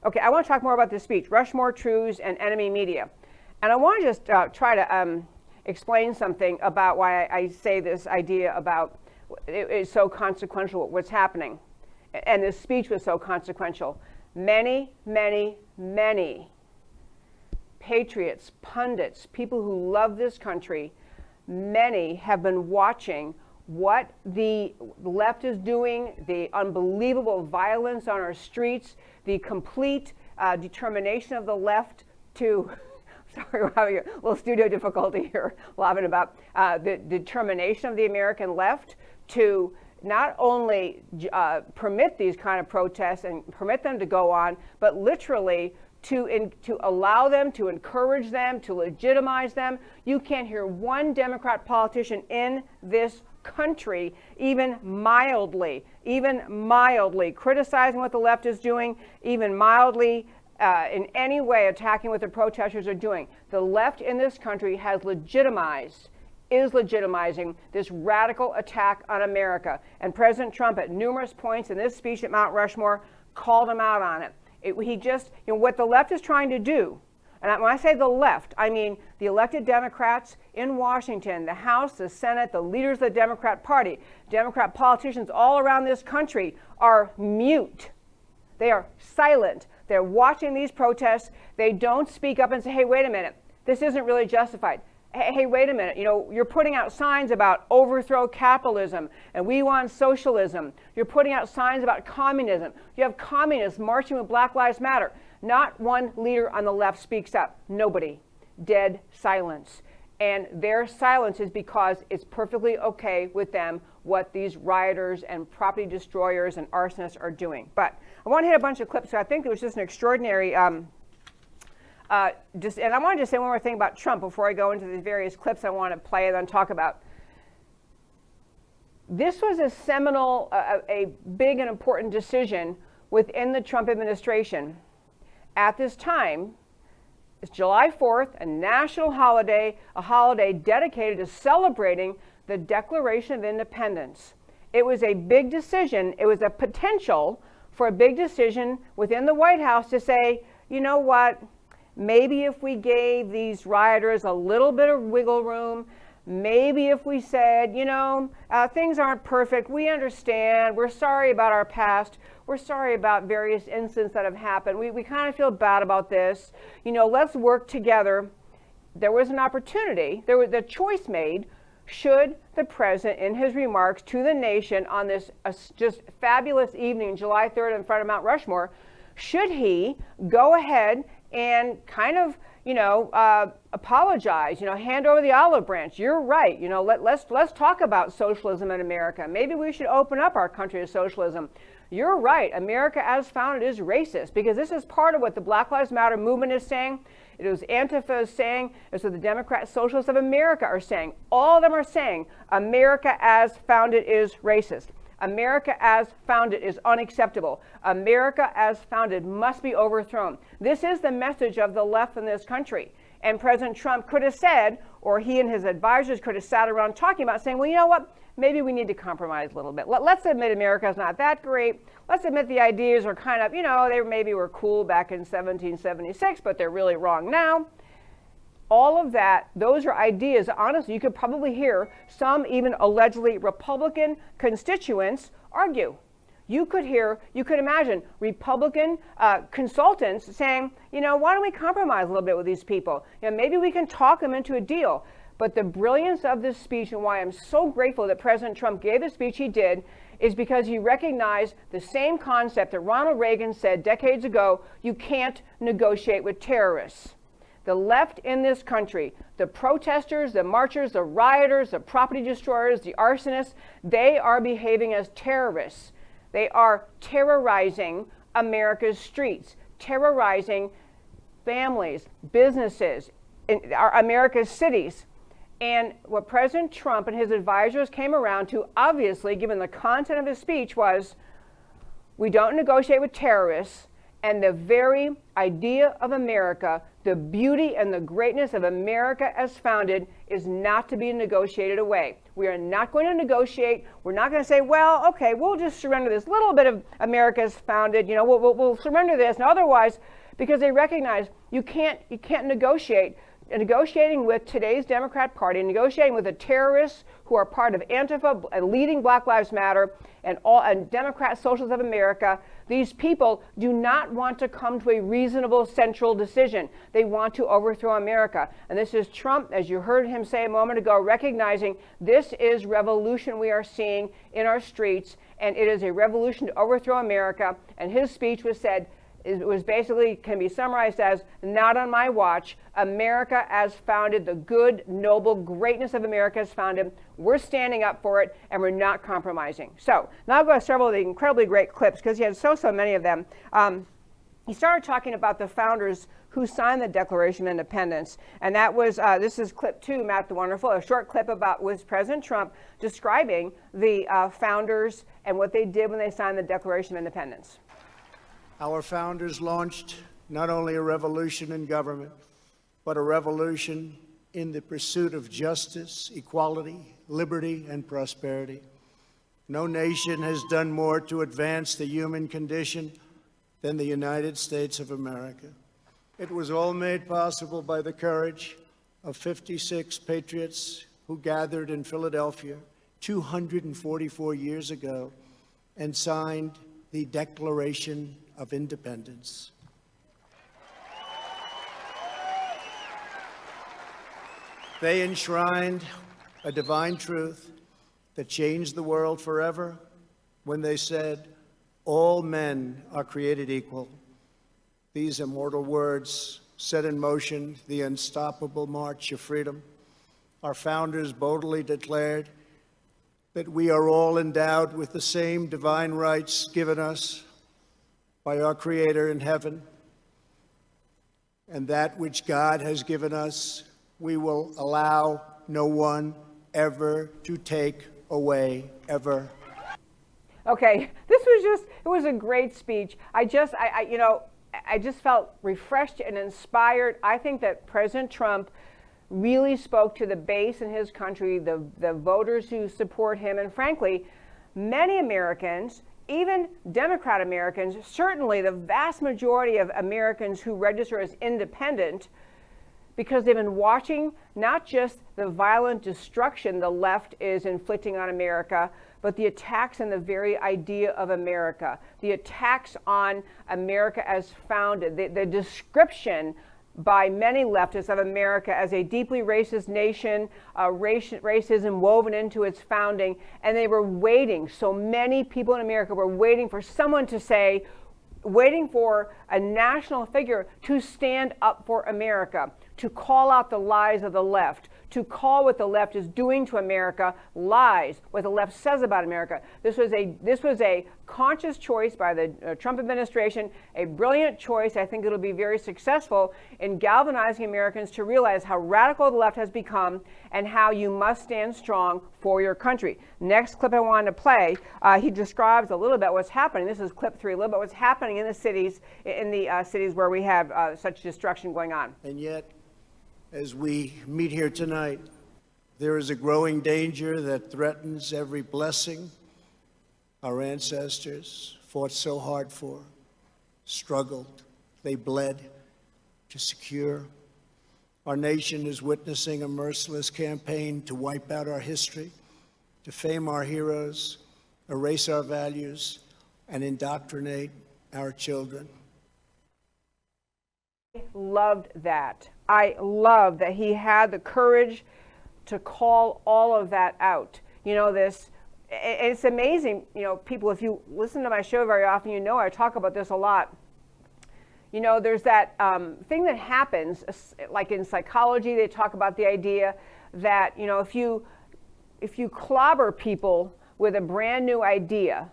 Okay, I want to talk more about this speech, Rushmore, Truths, and Enemy Media. And I want to just try to explain something about why I say this idea about it's so consequential what's happening. And this speech was so consequential. Many, many, many patriots, pundits, people who love this country, many have been watching what the left is doing, the unbelievable violence on our streets, the complete determination of the left to, sorry, we're having a little studio difficulty here, laughing about the determination of the American left to not only permit these kind of protests and permit them to go on, but literally to allow them, to encourage them, to legitimize them. You can't hear one Democrat politician in this country even mildly criticizing what the left is doing, even mildly in any way attacking what the protesters are doing. The left in this country has is legitimizing this radical attack on America. And President Trump at numerous points in this speech at Mount Rushmore called him out on it. He just, what the left is trying to do, and when I say the left, I mean the elected Democrats in Washington, the House, the Senate, the leaders of the Democrat Party, Democrat politicians all around this country are mute. They are silent. They're watching these protests. They don't speak up and say, hey, wait a minute, this isn't really justified. Hey, wait a minute, you're putting out signs about overthrow capitalism and we want socialism. You're putting out signs about communism. You have communists marching with Black Lives Matter. Not one leader on the left speaks up. Nobody. Dead silence. And their silence is because it's perfectly okay with them what these rioters and property destroyers and arsonists are doing. But I want to hit a bunch of clips. So I think it was just an extraordinary and I want to just say one more thing about Trump before I go into the various clips I want to play and then talk about. This was a seminal, a big and important decision within the Trump administration. At this time, it's July 4th, a national holiday, a holiday dedicated to celebrating the Declaration of Independence. It was a big decision. It was a potential for a big decision within the White House to say, you know what? Maybe if we gave these rioters a little bit of wiggle room, maybe if we said, things aren't perfect, we understand, we're sorry about our past, we're sorry about various incidents that have happened, we kind of feel bad about this, let's work together. There was an opportunity, there was a choice made, should the president, in his remarks to the nation on this just fabulous evening, July 3rd in front of Mount Rushmore, should he go ahead and kind of, apologize, hand over the olive branch. You're right. Let's talk about socialism in America. Maybe we should open up our country to socialism. You're right. America as founded is racist, because this is part of what the Black Lives Matter movement is saying. It was Antifa is saying. It's what the Democrat Socialists of America are saying. All of them are saying America as founded is racist. America as founded is unacceptable. America as founded must be overthrown. This is the message of the left in this country. And President Trump could have said, or he and his advisors could have sat around talking about saying, well, you know what? Maybe we need to compromise a little bit. Let's admit America's not that great. Let's admit the ideas are kind of, they maybe were cool back in 1776, but they're really wrong now. All of that, those are ideas. Honestly, you could probably hear some even allegedly Republican constituents argue. You could imagine Republican consultants saying, why don't we compromise a little bit with these people? Maybe we can talk them into a deal. But the brilliance of this speech, and why I'm so grateful that President Trump gave the speech he did, is because he recognized the same concept that Ronald Reagan said decades ago: you can't negotiate with terrorists. The left in this country, the protesters, the marchers, the rioters, the property destroyers, the arsonists, they are behaving as terrorists. They are terrorizing America's streets, terrorizing families, businesses, in America's cities. And what President Trump and his advisors came around to, obviously, given the content of his speech, was we don't negotiate with terrorists. And the very idea of America, the beauty and the greatness of America as founded, is not to be negotiated away. We are not going to negotiate. We're not going to say, well, okay, we'll just surrender this little bit of America as founded. We'll surrender this. And otherwise, because they recognize you can't negotiate. Negotiating with today's Democrat Party, negotiating with the terrorists who are part of Antifa and leading Black Lives Matter and Democrat Socialists of America, these people do not want to come to a reasonable central decision. They want to overthrow America. And this is Trump, as you heard him say a moment ago, recognizing this is revolution we are seeing in our streets, and it is a revolution to overthrow America. And his speech was basically, can be summarized as, not on my watch. America as founded, the good, noble greatness of America as founded. We're standing up for it, and we're not compromising. So now I'll go to several of the incredibly great clips, because he had so many of them. He started talking about the founders who signed the Declaration of Independence. And that was, this is clip 2, Matt the Wonderful, a short clip with President Trump describing the founders and what they did when they signed the Declaration of Independence. Our founders launched not only a revolution in government, but a revolution in the pursuit of justice, equality, liberty, and prosperity. No nation has done more to advance the human condition than the United States of America. It was all made possible by the courage of 56 patriots who gathered in Philadelphia 244 years ago and signed the Declaration of Independence. They enshrined a divine truth that changed the world forever when they said, all men are created equal. These immortal words set in motion the unstoppable march of freedom. Our founders boldly declared that we are all endowed with the same divine rights given us by our Creator in heaven, and that which God has given us, we will allow no one ever to take away, ever. Okay, it was a great speech. I just felt refreshed and inspired. I think that President Trump really spoke to the base in his country, the voters who support him, and frankly, many Americans, even Democrat Americans, certainly the vast majority of Americans who register as independent, because they've been watching not just the violent destruction the left is inflicting on America, but the attacks on the very idea of America, the attacks on America as founded, the description by many leftists of America as a deeply racist nation, racism woven into its founding, and they were waiting. So many people in America were waiting for someone to say, waiting for a national figure to stand up for America, to call out the lies of the left, to call what the left is doing to America lies, what the left says about America. This was a conscious choice by the Trump administration, a brilliant choice. I think it'll be very successful in galvanizing Americans to realize how radical the left has become and how you must stand strong for your country. Next clip I wanted to play, he describes a little bit what's happening. This is clip 3, a little bit what's happening in the cities where we have such destruction going on. And yet, as we meet here tonight, there is a growing danger that threatens every blessing our ancestors fought so hard for, struggled, they bled to secure. Our nation is witnessing a merciless campaign to wipe out our history, to fame our heroes, erase our values, and indoctrinate our children. I loved that. I love that he had the courage to call all of that out. It's amazing, people, if you listen to my show very often, I talk about this a lot. There's that thing that happens, like in psychology, they talk about the idea that, if you clobber people with a brand new idea,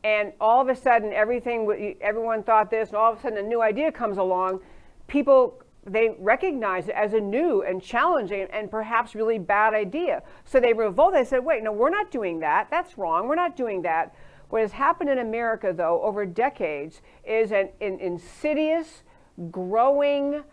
and all of a sudden everyone thought this, and all of a sudden a new idea comes along, people, they recognize it as a new and challenging and perhaps really bad idea. So they revolt. They said, wait, no, we're not doing that. That's wrong. We're not doing that. What has happened in America, though, over decades is an insidious, growing,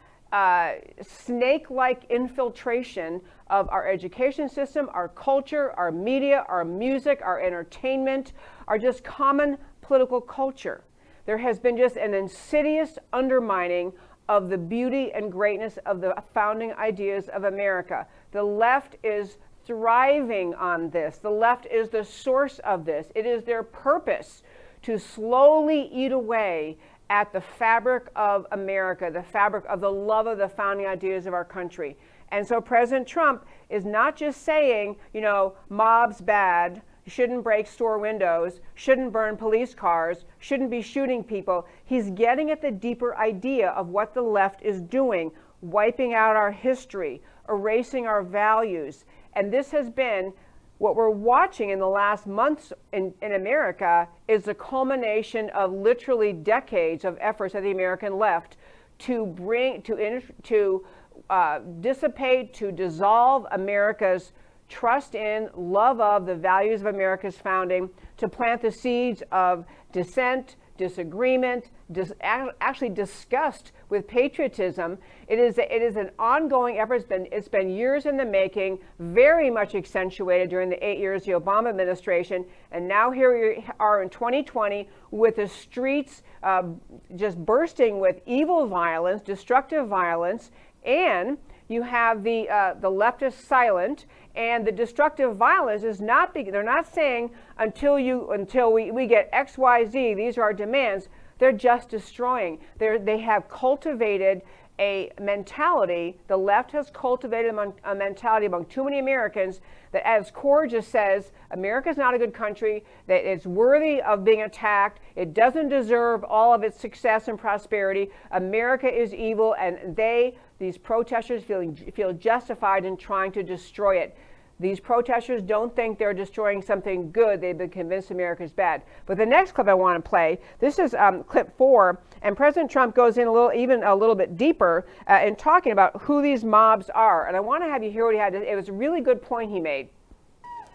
snake-like infiltration of our education system, our culture, our media, our music, our entertainment, our just common political culture. There has been just an insidious undermining of the beauty and greatness of the founding ideas of America. The left is thriving on this. The left is the source of this. It is their purpose to slowly eat away at the fabric of America, the fabric of the love of the founding ideas of our country. And so President Trump is not just saying, mob's bad, shouldn't break store windows, shouldn't burn police cars, shouldn't be shooting people. He's getting at the deeper idea of what the left is doing, wiping out our history, erasing our values. And this has been what we're watching in the last months in America is the culmination of literally decades of efforts of the American left to dissipate, to dissolve America's trust in, love of the values of America's founding, to plant the seeds of dissent, disagreement, actually disgust with patriotism. It is an ongoing effort. It's been years in the making, very much accentuated during the 8 years of the Obama administration. And now here we are in 2020 with the streets just bursting with evil violence, destructive violence, and you have the leftist silent, and the destructive violence is not, they're not saying until we get X, Y, Z, these are our demands. They're just destroying. They have cultivated a mentality, the left has cultivated a mentality among too many Americans that at its core just says America's not a good country, that it's worthy of being attacked, it doesn't deserve all of its success and prosperity, America is evil, and these protesters feel justified in trying to destroy it. These protesters don't think they're destroying something good. They've been convinced America's bad. But the next clip I want to play, this is clip 4, and President Trump goes in even a little bit deeper in talking about who these mobs are. And I want to have you hear what he had to say. It was a really good point he made.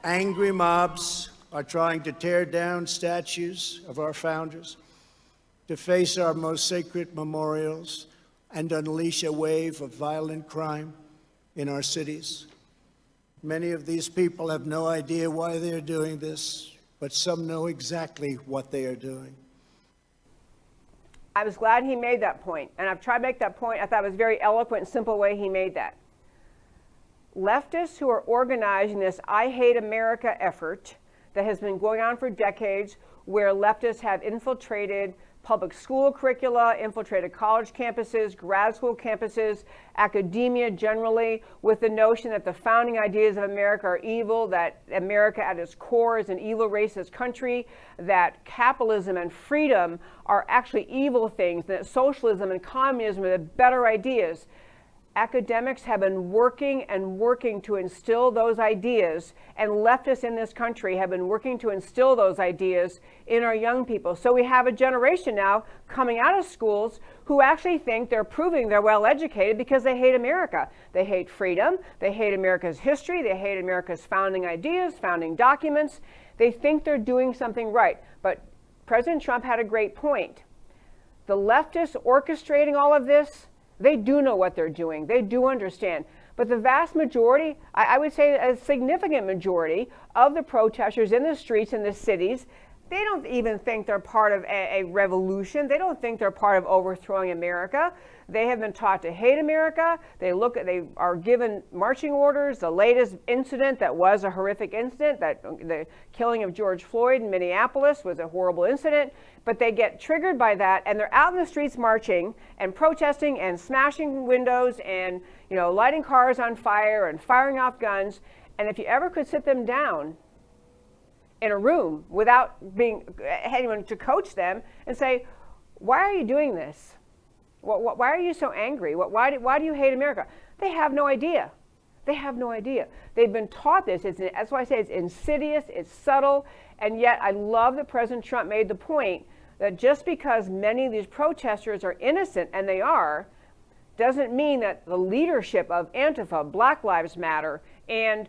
Angry mobs are trying to tear down statues of our founders, deface our most sacred memorials, and unleash a wave of violent crime in our cities. Many of these people have no idea why they're doing this, but some know exactly what they are doing. I was glad he made that point, and I've tried to make that point. I thought it was a very eloquent and simple way he made that. Leftists who are organizing this I Hate America effort that has been going on for decades, where leftists have infiltrated public school curricula, infiltrated college campuses, grad school campuses, academia generally, with the notion that the founding ideas of America are evil, that America at its core is an evil racist country, that capitalism and freedom are actually evil things, that socialism and communism are the better ideas. Academics have been working and working to instill those ideas, and leftists in this country have been working to instill those ideas in our young people. So we have a generation now coming out of schools who actually think they're proving they're well educated because they hate America. They hate freedom, they hate America's history, they hate America's founding ideas, founding documents. They think they're doing something right. But President Trump had a great point. The leftists orchestrating all of this, they do know what they're doing. They do understand. But the vast majority, I would say a significant majority of the protesters in the streets in the cities, they don't even think they're part of a revolution. They don't think they're part of overthrowing America. They have been taught to hate America. They are given marching orders. The latest incident that was a horrific incident, that the killing of George Floyd in Minneapolis was a horrible incident. But they get triggered by that, and they're out in the streets marching and protesting and smashing windows and lighting cars on fire and firing off guns. And if you ever could sit them down in a room without anyone to coach them and say, why are you doing this? Why are you so angry? Why do you hate America? They have no idea. They have no idea. They've been taught this. That's why I say it's insidious, it's subtle, and yet I love that President Trump made the point that just because many of these protesters are innocent, and they are, doesn't mean that the leadership of Antifa, Black Lives Matter, and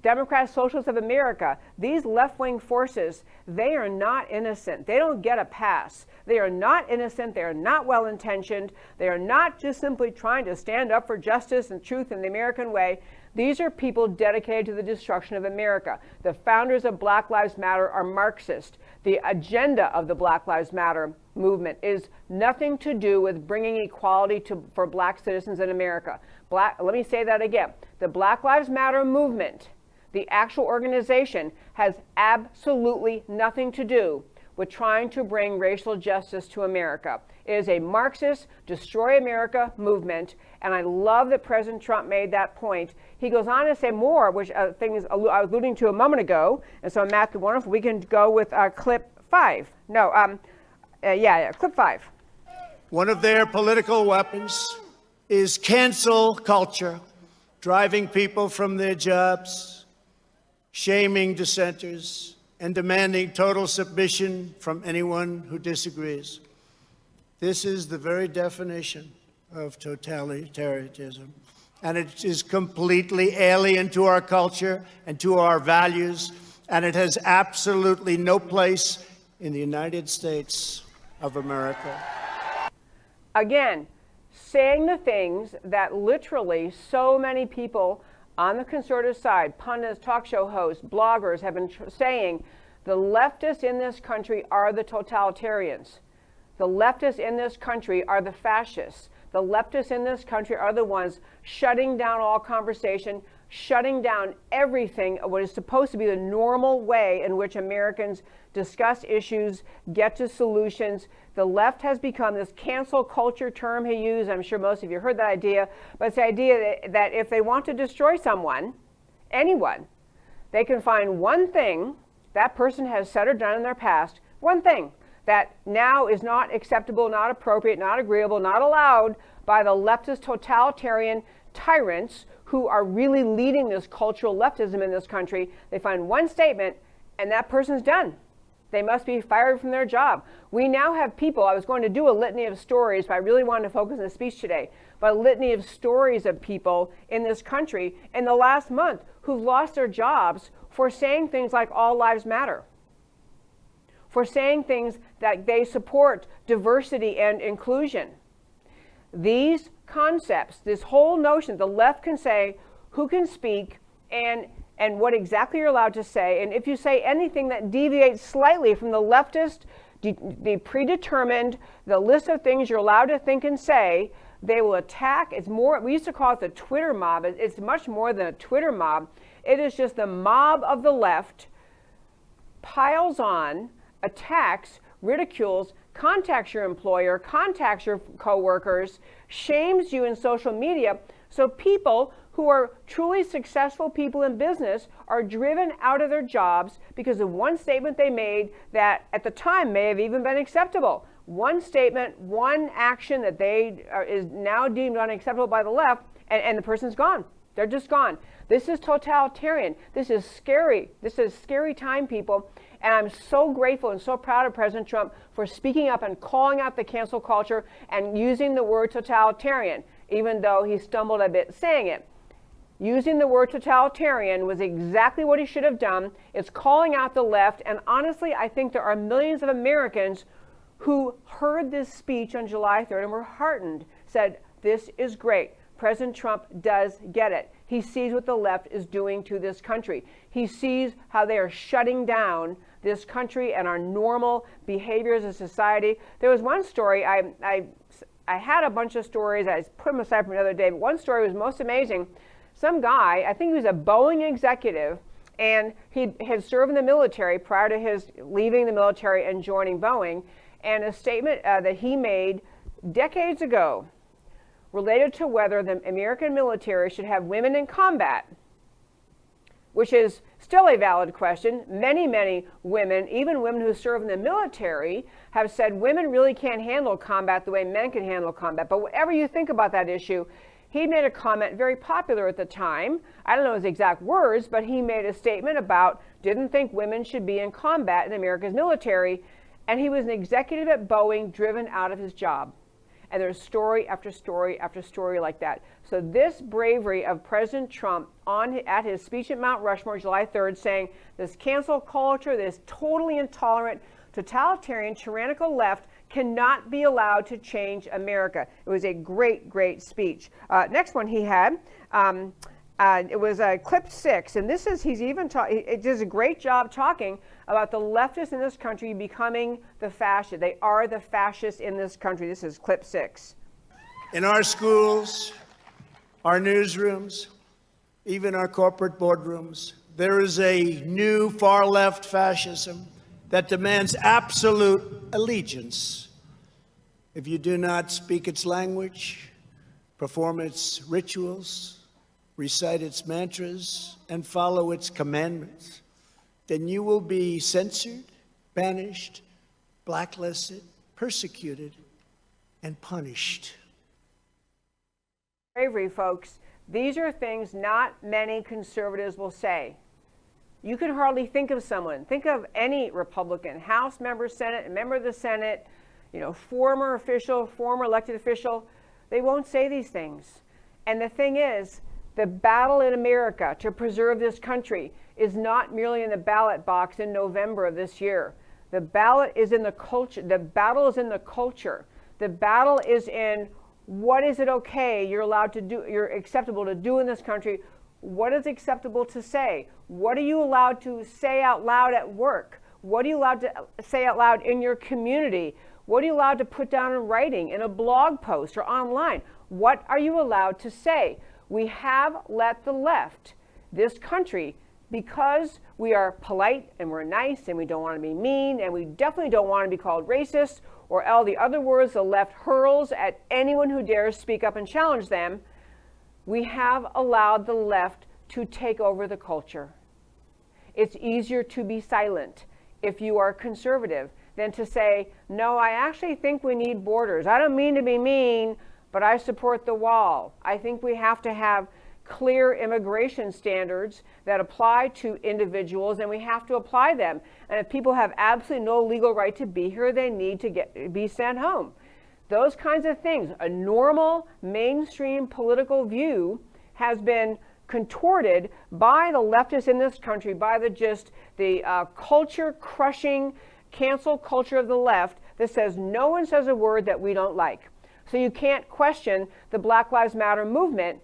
Democrat Socialists of America, these left-wing forces, they are not innocent. They don't get a pass. They are not innocent. They are not well-intentioned. They are not just simply trying to stand up for justice and truth in the American way. These are people dedicated to the destruction of America. The founders of Black Lives Matter are Marxist. The agenda of the Black Lives Matter movement is nothing to do with bringing equality for black citizens in America. Let me say that again. The Black Lives Matter movement, the actual organization, has absolutely nothing to do with trying to bring racial justice to America. It is a Marxist, destroy America movement, and I love that President Trump made that point. He goes on to say more, which things I was alluding to a moment ago, and so Matthew, wonderful, we can go with clip 5. No, clip 5. One of their political weapons is cancel culture, driving people from their jobs, shaming dissenters, and demanding total submission from anyone who disagrees. This is the very definition of totalitarianism, and it is completely alien to our culture and to our values, and it has absolutely no place in the United States of America. Again, saying the things that literally so many people on the conservative side, pundits, talk show hosts, bloggers have been saying, the leftists in this country are the totalitarians. The leftists in this country are the fascists. The leftists in this country are the ones shutting down all conversation, shutting down everything, what is supposed to be the normal way in which Americans discuss issues, get to solutions. The left has become this cancel culture term he used. I'm sure most of you heard that idea, but it's the idea that if they want to destroy someone, anyone, they can find one thing that person has said or done in their past, one thing that now is not acceptable, not appropriate, not agreeable, not allowed by the leftist totalitarian tyrants who are really leading this cultural leftism in this country. They find one statement and that person's done. They must be fired from their job. We now have people, I was going to do a litany of stories, but I really wanted to focus on the speech today, but a litany of stories of people in this country in the last month who've lost their jobs for saying things like all lives matter, for saying things that they support diversity and inclusion. These concepts, this whole notion, the left can say who can speak and what exactly you're allowed to say. And if you say anything that deviates slightly from the leftist, the predetermined, the list of things you're allowed to think and say, they will attack. It's more, we used to call it the Twitter mob. It's much more than a Twitter mob. It is just the mob of the left piles on, attacks, ridicules, contacts your employer, contacts your coworkers, shames you in social media. So people who are truly successful people in business are driven out of their jobs because of one statement they made that at the time may have even been acceptable. One statement, one action that is now deemed unacceptable by the left, and the person's gone. They're just gone. This is totalitarian. This is scary. This is scary time, people. And I'm so grateful and so proud of President Trump for speaking up and calling out the cancel culture and using the word totalitarian, even though he stumbled a bit saying it. Using the word totalitarian was exactly what he should have done. It's calling out the left. And honestly, I think there are millions of Americans who heard this speech on July 3rd and were heartened, said, this is great. President Trump does get it. He sees what the left is doing to this country. He sees how they are shutting down this country and our normal behaviors as a society. There was one story, I had a bunch of stories, I put them aside for another day, but one story was most amazing. Some guy, I think he was a Boeing executive, and he had served in the military prior to his leaving the military and joining Boeing, and a statement that he made decades ago related to whether the American military should have women in combat, which is still a valid question. Many, many women, even women who serve in the military, have said women really can't handle combat the way men can handle combat. But whatever you think about that issue, he made a comment very popular at the time. I don't know his exact words, but he made a statement about didn't think women should be in combat in America's military. And he was an executive at Boeing driven out of his job. And there's story after story after story like that. So this bravery of President Trump at his speech at Mount Rushmore, July 3rd, saying this cancel culture, this totally intolerant, totalitarian, tyrannical left cannot be allowed to change America. It was a great, great speech. Next one he had. It was clip 6, and this is, it does a great job talking about the leftists in this country becoming the fascists. They are the fascists in this country. This is clip 6. In our schools, our newsrooms, even our corporate boardrooms, there is a new far-left fascism that demands absolute allegiance. If you do not speak its language, perform its rituals, recite its mantras, and follow its commandments, then you will be censored, banished, blacklisted, persecuted, and punished. Bravery, folks. These are things not many conservatives will say. You can hardly think of someone. Think of any Republican, House member, Senate, member of the Senate, former official, former elected official. They won't say these things. And the thing is, the battle in America to preserve this country is not merely in the ballot box in November of this year. The ballot is in the culture. The battle is in the culture. The battle is in what is it okay you're allowed to do, you're acceptable to do in this country. What is acceptable to say? What are you allowed to say out loud at work? What are you allowed to say out loud in your community? What are you allowed to put down in writing, in a blog post or online? What are you allowed to say? We have let the left, this country, because we are polite and we're nice and we don't want to be mean and we definitely don't want to be called racist or all the other words the left hurls at anyone who dares speak up and challenge them, we have allowed the left to take over the culture. It's easier to be silent if you are conservative than to say, no, I actually think we need borders. I don't mean to be mean, but I support the wall. I think we have to have clear immigration standards that apply to individuals, and we have to apply them. And if people have absolutely no legal right to be here, they need to be sent home. Those kinds of things. A normal mainstream political view has been contorted by the leftists in this country, by the culture-crushing cancel culture of the left that says no one says a word that we don't like. So you can't question the Black Lives Matter movement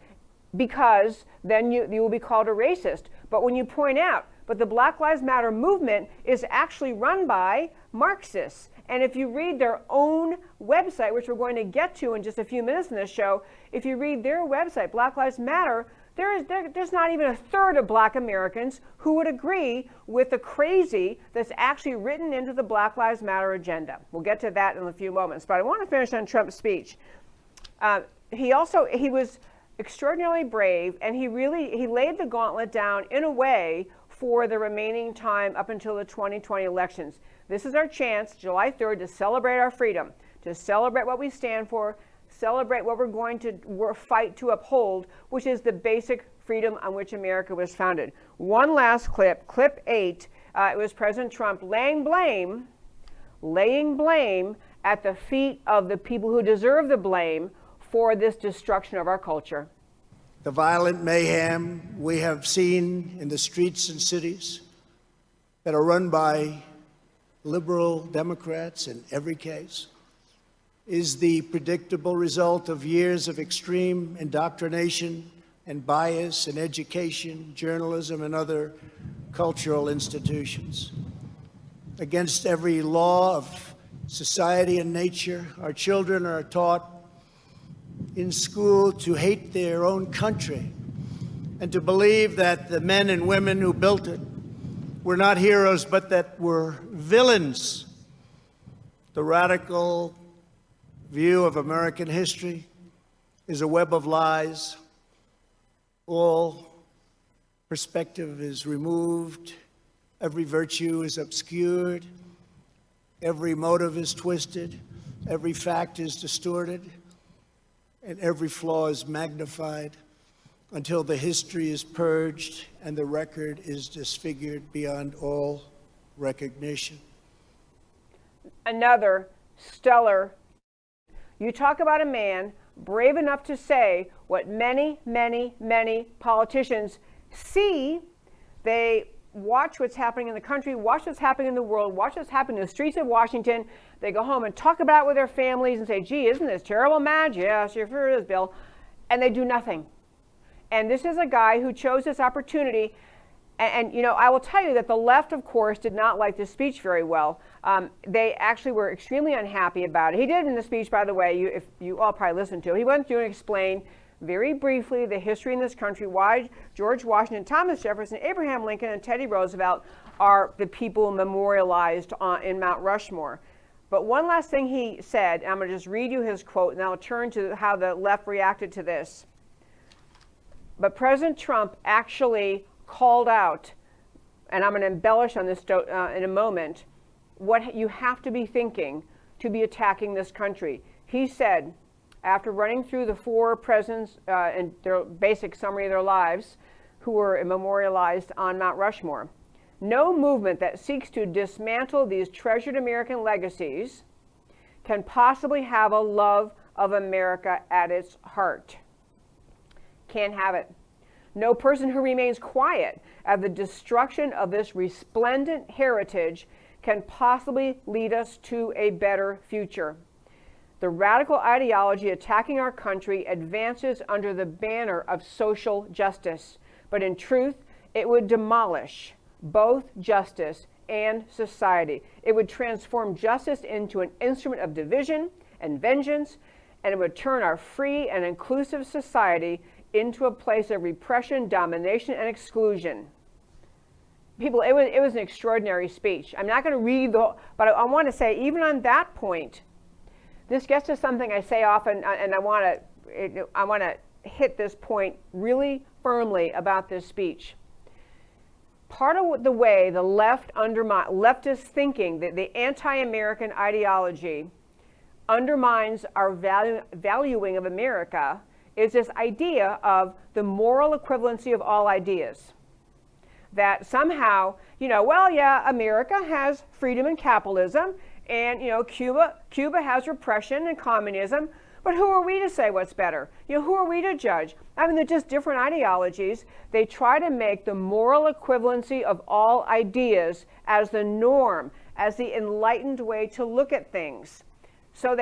because then you will be called a racist. But when you point out, but the Black Lives Matter movement is actually run by Marxists. And if you read their own website, which we're going to get to in just a few minutes in this show, if you read their website, Black Lives Matter, there's not even a third of Black Americans who would agree with the crazy that's actually written into the Black Lives Matter agenda. We'll get to that in a few moments. But I want to finish on Trump's speech. He was extraordinarily brave, and he laid the gauntlet down in a way for the remaining time up until the 2020 elections. This is our chance, July 3rd, to celebrate our freedom, to celebrate what we stand for, celebrate what we're going to fight to uphold, which is the basic freedom on which America was founded. One last clip, clip 8, it was President Trump laying blame at the feet of the people who deserve the blame for this destruction of our culture. The violent mayhem we have seen in the streets and cities that are run by liberal Democrats in every case is the predictable result of years of extreme indoctrination and bias in education, journalism, and other cultural institutions. Against every law of society and nature, our children are taught in school to hate their own country and to believe that the men and women who built it were not heroes, but that were villains. The radical view of American history is a web of lies. All perspective is removed. Every virtue is obscured. Every motive is twisted. Every fact is distorted. And every flaw is magnified until the history is purged and the record is disfigured beyond all recognition. Another stellar You talk about a man brave enough to say what many, many, many politicians see. They watch what's happening in the country, watch what's happening in the world, watch what's happening in the streets of Washington. They go home and talk about it with their families and say, gee, isn't this terrible, Madge? Yeah, sure it is, Bill. And they do nothing. And this is a guy who chose this opportunity. And you know, I will tell you that the left, of course, did not like this speech very well. They actually were extremely unhappy about it. He did in the speech, by the way, if you all probably listened to it, he went through and explained very briefly the history in this country, why George Washington, Thomas Jefferson, Abraham Lincoln, and Teddy Roosevelt are the people memorialized in Mount Rushmore. But one last thing he said, and I'm going to just read you his quote, and I'll turn to how the left reacted to this. But President Trump actually called out, and I'm going to embellish on this in a moment, what you have to be thinking to be attacking this country. He said, after running through the 4 presidents and their basic summary of their lives who were memorialized on Mount Rushmore, no movement that seeks to dismantle these treasured American legacies can possibly have a love of America at its heart. Can't have it. No person who remains quiet at the destruction of this resplendent heritage can possibly lead us to a better future. The radical ideology attacking our country advances under the banner of social justice, but in truth, it would demolish both justice and society. It would transform justice into an instrument of division and vengeance, and it would turn our free and inclusive society into a place of repression, domination, and exclusion. People, it was an extraordinary speech. I'm not going to read the whole, but I want to say, even on that point, this gets to something I say often, and I want to hit this point really firmly about this speech. Part of the way the left leftist thinking, the anti-American ideology, undermines our valuing of America is this idea of the moral equivalency of all ideas. That somehow, well, yeah, America has freedom and capitalism, and Cuba has repression and communism, but who are we to say what's better? Who are we to judge? I mean, they're just different ideologies. They try to make the moral equivalency of all ideas as the norm, as the enlightened way to look at things. So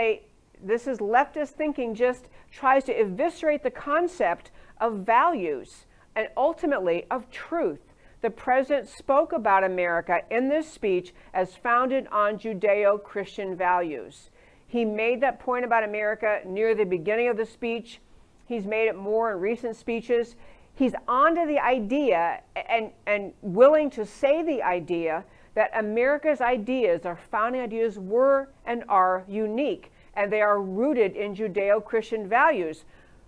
this is leftist thinking, just tries to eviscerate the concept of values and ultimately of truth. The president spoke about America in this speech as founded on Judeo-Christian values. He made that point about America near the beginning of the speech. He's made it more in recent speeches. He's onto the idea and willing to say the idea that America's ideas, our founding ideas, were and are unique, and they are rooted in Judeo-Christian values,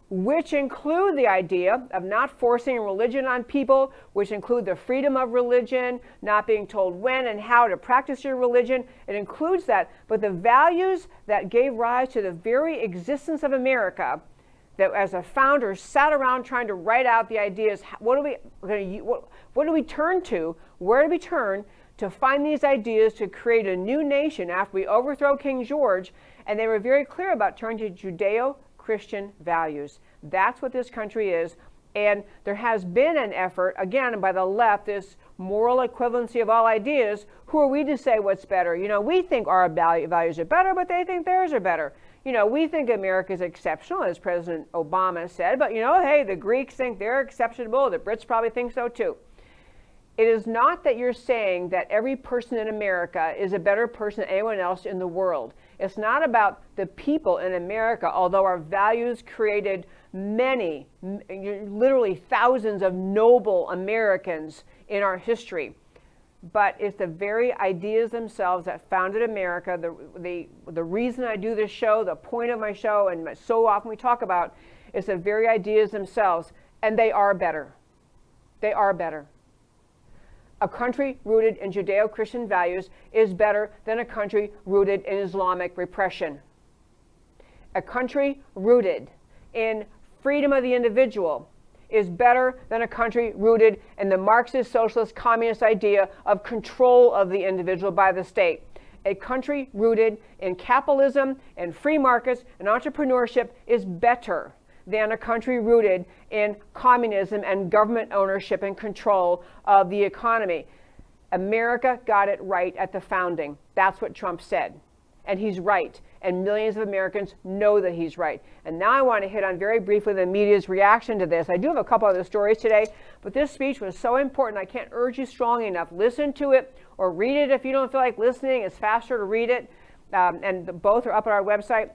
which include the idea of not forcing religion on people, which include the freedom of religion, not being told when and how to practice your religion. It includes that. But the values that gave rise to the very existence of America, that as a founder sat around trying to write out the ideas, what do we turn to? Where do we turn to find these ideas to create a new nation after we overthrow King George? And they were very clear about turning to Judeo-Christian values. That's what this country is. And there has been an effort, again, by the left, this moral equivalency of all ideas. Who are we to say what's better? We think our values are better, but they think theirs are better. We think America is exceptional, as President Obama said, but hey, the Greeks think they're exceptional. The Brits probably think so too. It is not that you're saying that every person in America is a better person than anyone else in the world. It's not about the people in America, although our values created many, literally thousands of noble Americans in our history. But it's the very ideas themselves that founded America. The reason I do this show, the point of my show, and so often we talk about, is the very ideas themselves, and they are better. They are better. A country rooted in Judeo-Christian values is better than a country rooted in Islamic repression. A country rooted in freedom of the individual is better than a country rooted in the Marxist, socialist, communist idea of control of the individual by the state. A country rooted in capitalism and free markets and entrepreneurship is better than a country rooted in communism and government ownership and control of the economy. America got it right at the founding. That's what Trump said. And he's right. And millions of Americans know that he's right. And now I want to hit on very briefly the media's reaction to this. I do have a couple other stories today, but this speech was so important. I can't urge you strongly enough. Listen to it or read it if you don't feel like listening. It's faster to read it. And both are up at our website.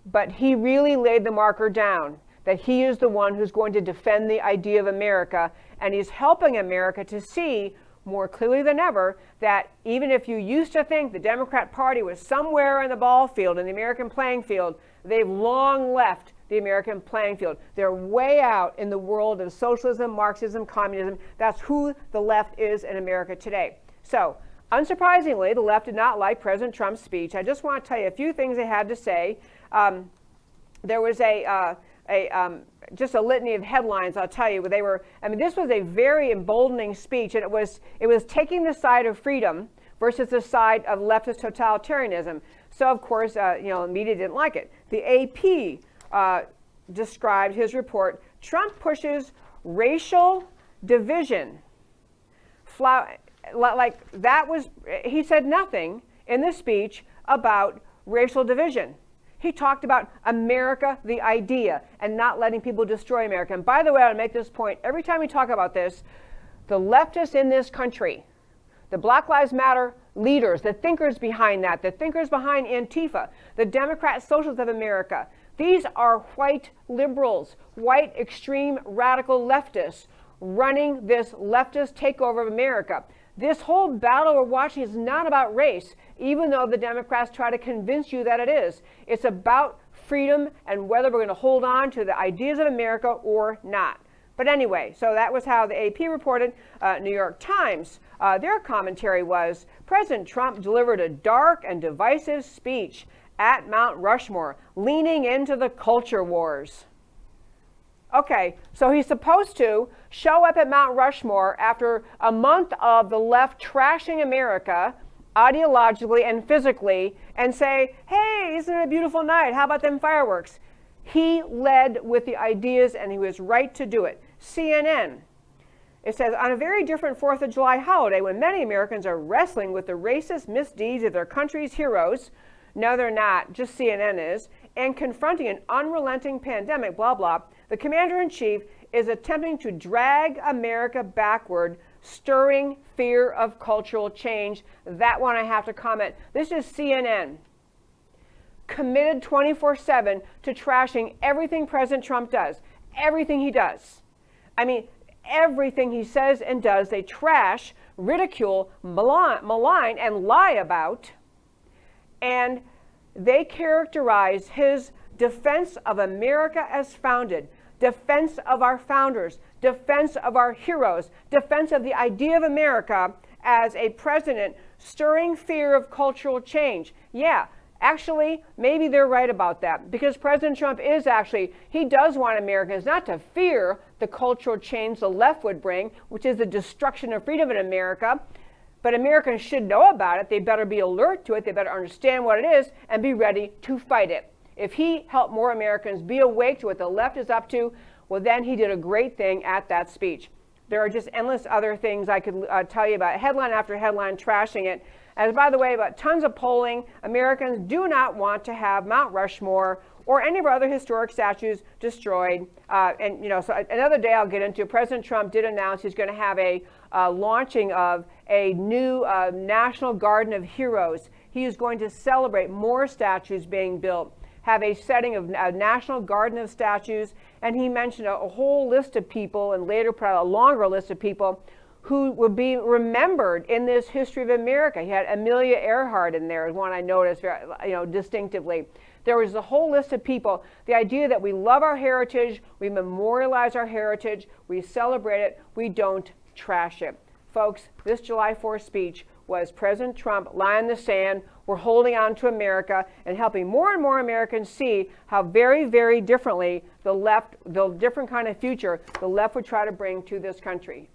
But he really laid the marker down that he is the one who's going to defend the idea of America. And he's helping America to see more clearly than ever that even if you used to think the Democrat Party was somewhere in the ball field, in the American playing field, they've long left the American playing field. They're way out in the world of socialism, Marxism, communism. That's who the left is in America today. So, unsurprisingly, the left did not like President Trump's speech. I just want to tell you a few things they had to say. There was just a litany of headlines, I'll tell you. This was a very emboldening speech, and it was taking the side of freedom versus the side of leftist totalitarianism. So, of course, the media didn't like it. The AP described his report, Trump pushes racial division. He said nothing in the speech about racial division. He talked about America, the idea, and not letting people destroy America. And by the way, I'll make this point. Every time we talk about this, the leftists in this country, the Black Lives Matter leaders, the thinkers behind that, the thinkers behind Antifa, the Democrat Socialists of America, these are white liberals, white extreme radical leftists running this leftist takeover of America. This whole battle we're watching is not about race, even though the Democrats try to convince you that it is. It's about freedom and whether we're going to hold on to the ideas of America or not. But anyway, so that was how the AP reported. New York Times, their commentary was, President Trump delivered a dark and divisive speech at Mount Rushmore, leaning into the culture wars. Okay, so he's supposed to show up at Mount Rushmore after a month of the left trashing America ideologically and physically and say, hey, isn't it a beautiful night? How about them fireworks? He led with the ideas and he was right to do it. CNN, it says, on a very different 4th of July holiday when many Americans are wrestling with the racist misdeeds of their country's heroes, no, they're not, just CNN is, and confronting an unrelenting pandemic, blah, blah, the commander-in-chief is attempting to drag America backward, stirring fear of cultural change. That one I have to comment. This is CNN, committed 24/7 to trashing everything President Trump does, everything he does. I mean, everything he says and does, they trash, ridicule, malign, and lie about. And they characterize his defense of America as founded, defense of our founders, defense of our heroes, defense of the idea of America as a president stirring fear of cultural change. Yeah, actually, maybe they're right about that, because President Trump he does want Americans not to fear the cultural change the left would bring, which is the destruction of freedom in America. But Americans should know about it. They better be alert to it. They better understand what it is and be ready to fight it. If he helped more Americans be awake to what the left is up to, well, then he did a great thing at that speech. There are just endless other things I could tell you about, headline after headline, trashing it. And by the way, about tons of polling, Americans do not want to have Mount Rushmore or any of our other historic statues destroyed. So another day I'll get into. President Trump did announce he's going to have a launching of a new National Garden of Heroes. He is going to celebrate more statues being built, have a setting of a National Garden of Statues, and he mentioned a whole list of people, and later probably a longer list of people who would be remembered in this history of America. He had Amelia Earhart in there, is one I noticed distinctively. There was a whole list of people. The idea that we love our heritage, we memorialize our heritage, we celebrate it, we don't trash it. Folks, this July 4th speech was President Trump lying in the sand. We're holding on to America and helping more and more Americans see how very, very differently the different kind of future the left would try to bring to this country.